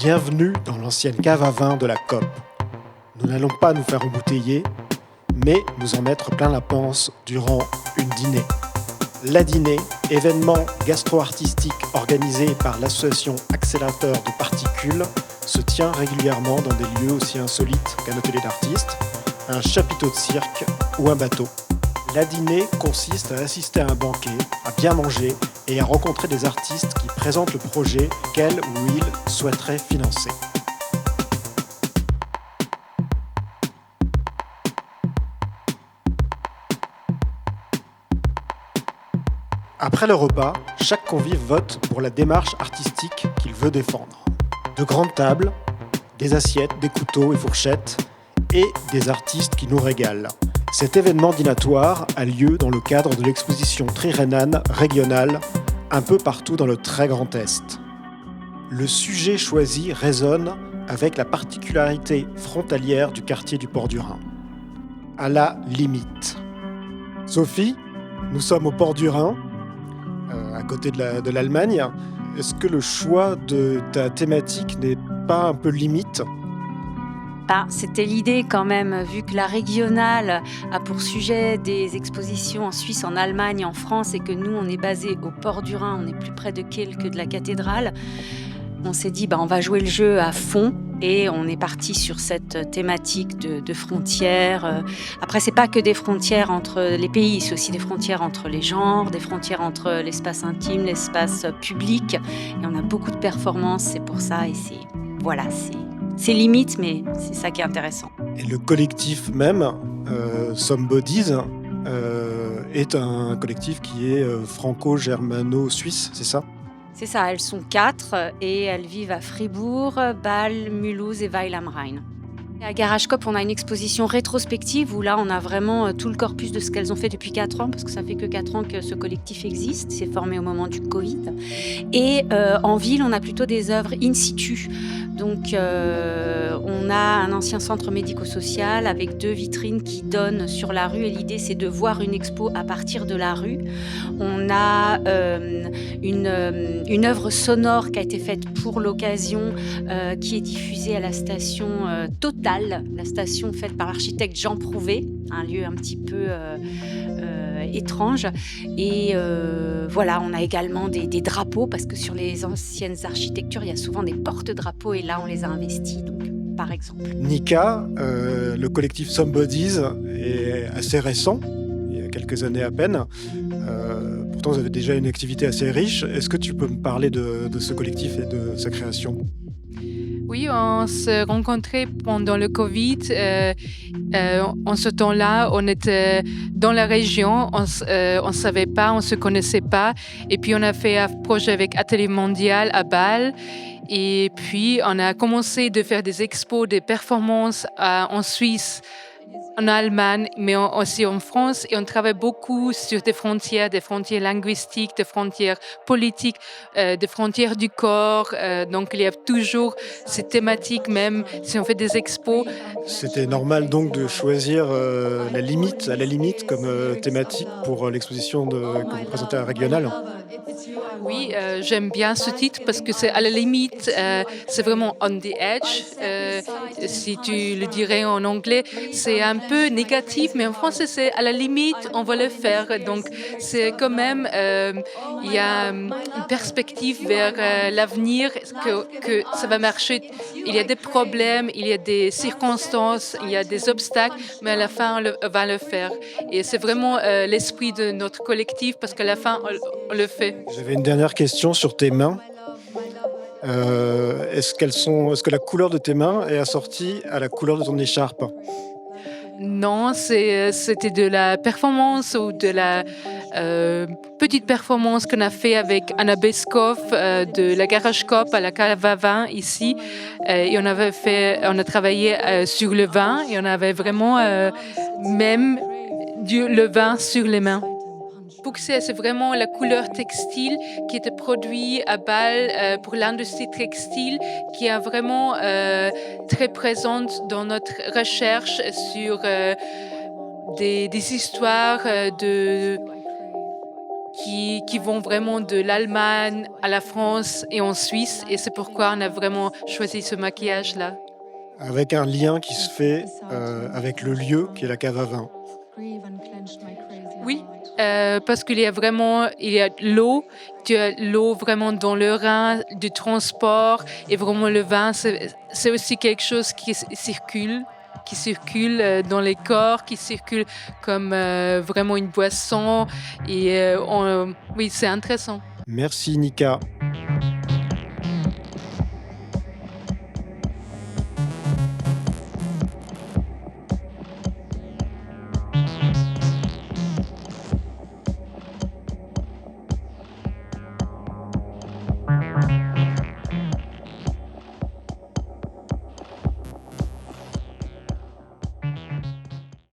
Bienvenue dans l'ancienne cave à vin de la COP. Nous n'allons pas nous faire embouteiller, mais nous en mettre plein la panse durant une dînée. La dînée, événement gastro-artistique organisé par l'association Accélérateur de Particules, se tient régulièrement dans des lieux aussi insolites qu'un atelier d'artiste, un chapiteau de cirque ou un bateau. La dînée consiste à assister à un banquet, à bien manger et à rencontrer des artistes qui présentent le projet qu'elle ou il souhaiterait financer. Après le repas, chaque convive vote pour la démarche artistique qu'il veut défendre. De grandes tables, des assiettes, des couteaux et fourchettes, et des artistes qui nous régalent. Cet événement dînatoire a lieu dans le cadre de l'exposition trirénane régionale, un peu partout dans le très Grand Est. Le sujet choisi résonne avec la particularité frontalière du quartier du Port du Rhin. À la limite. Sophie, nous sommes au Port du Rhin, à côté de l'Allemagne. Est-ce que le choix de ta thématique n'est pas un peu limite ? C'était l'idée quand même, vu que la régionale a pour sujet des expositions en Suisse, en Allemagne, en France, et que nous, on est basé au Port du Rhin, on est plus près de Kehl que de la cathédrale. On s'est dit, on va jouer le jeu à fond, et on est parti sur cette thématique de frontières. Après, c'est pas que des frontières entre les pays, c'est aussi des frontières entre les genres, des frontières entre l'espace intime, l'espace public. Et on a beaucoup de performances, c'est pour ça, et c'est limite, mais c'est ça qui est intéressant. Et le collectif même, Somebodies, est un collectif qui est franco-germano-suisse, c'est ça ? C'est ça, elles sont 4 et elles vivent à Fribourg, Bâle, Mulhouse et Weil am Rhein. À Garage Cop, on a une exposition rétrospective où là, on a vraiment tout le corpus de ce qu'elles ont fait depuis 4 ans, parce que ça fait que 4 ans que ce collectif existe, c'est formé au moment du Covid. Et en ville, on a plutôt des œuvres in situ. Donc, on a un ancien centre médico-social avec 2 vitrines qui donnent sur la rue. Et l'idée, c'est de voir une expo à partir de la rue. On a une œuvre sonore qui a été faite pour l'occasion, qui est diffusée à la station Total, la station faite par l'architecte Jean Prouvé, un lieu un petit peu étrange. Et voilà, on a également des drapeaux, parce que sur les anciennes architectures, il y a souvent des porte-drapeaux, et là, on les a investis, donc, par exemple. Nika, le collectif Somebodies est assez récent, il y a quelques années à peine. Pourtant, vous avez déjà une activité assez riche. Est-ce que tu peux me parler de ce collectif et de sa création ? Oui, on s'est rencontrés pendant le Covid. En ce temps-là, on était dans la région, on ne savait pas, on ne se connaissait pas. Et puis, on a fait un projet avec Atelier Mondial à Bâle. Et puis, on a commencé de faire des expos, des performances en Suisse, en Allemagne, mais aussi en France. Et on travaille beaucoup sur des frontières linguistiques, des frontières politiques, des frontières du corps. Donc, il y a toujours ces thématiques, même si on fait des expos. C'était normal donc de choisir la limite comme thématique pour l'exposition que vous présentez à Régional. Oui, j'aime bien ce titre parce que c'est à la limite, c'est vraiment on the edge. Si tu le dirais en anglais, c'est un peu négatif, mais en français, c'est à la limite, on va le faire. Donc, c'est quand même, il y a une perspective vers l'avenir, que ça va marcher. Il y a des problèmes, il y a des circonstances, il y a des obstacles, mais à la fin, on va le faire. Et c'est vraiment l'esprit de notre collectif, parce qu'à la fin, on le fait. J'avais une dernière question sur tes mains. Est-ce que la couleur de tes mains est assortie à la couleur de ton écharpe ? Non, c'était de la performance ou de la petite performance qu'on a fait avec Anna Beskov de la Garage Cop à la cave à vin ici. Et on a travaillé sur le vin, et on avait vraiment même le vin sur les mains. Fuchsia, c'est vraiment la couleur textile qui était produite à Bâle pour l'industrie textile, qui est vraiment très présente dans notre recherche sur des histoires qui vont vraiment de l'Allemagne à la France et en Suisse. Et c'est pourquoi on a vraiment choisi ce maquillage-là. Avec un lien qui se fait avec le lieu qui est la cave à vin. Oui, parce qu'il y a vraiment l'eau, tu as l'eau vraiment dans le Rhin, du transport, et vraiment le vin, c'est aussi quelque chose qui circule dans les corps, qui circule comme vraiment une boisson, et oui, c'est intéressant. Merci Nika.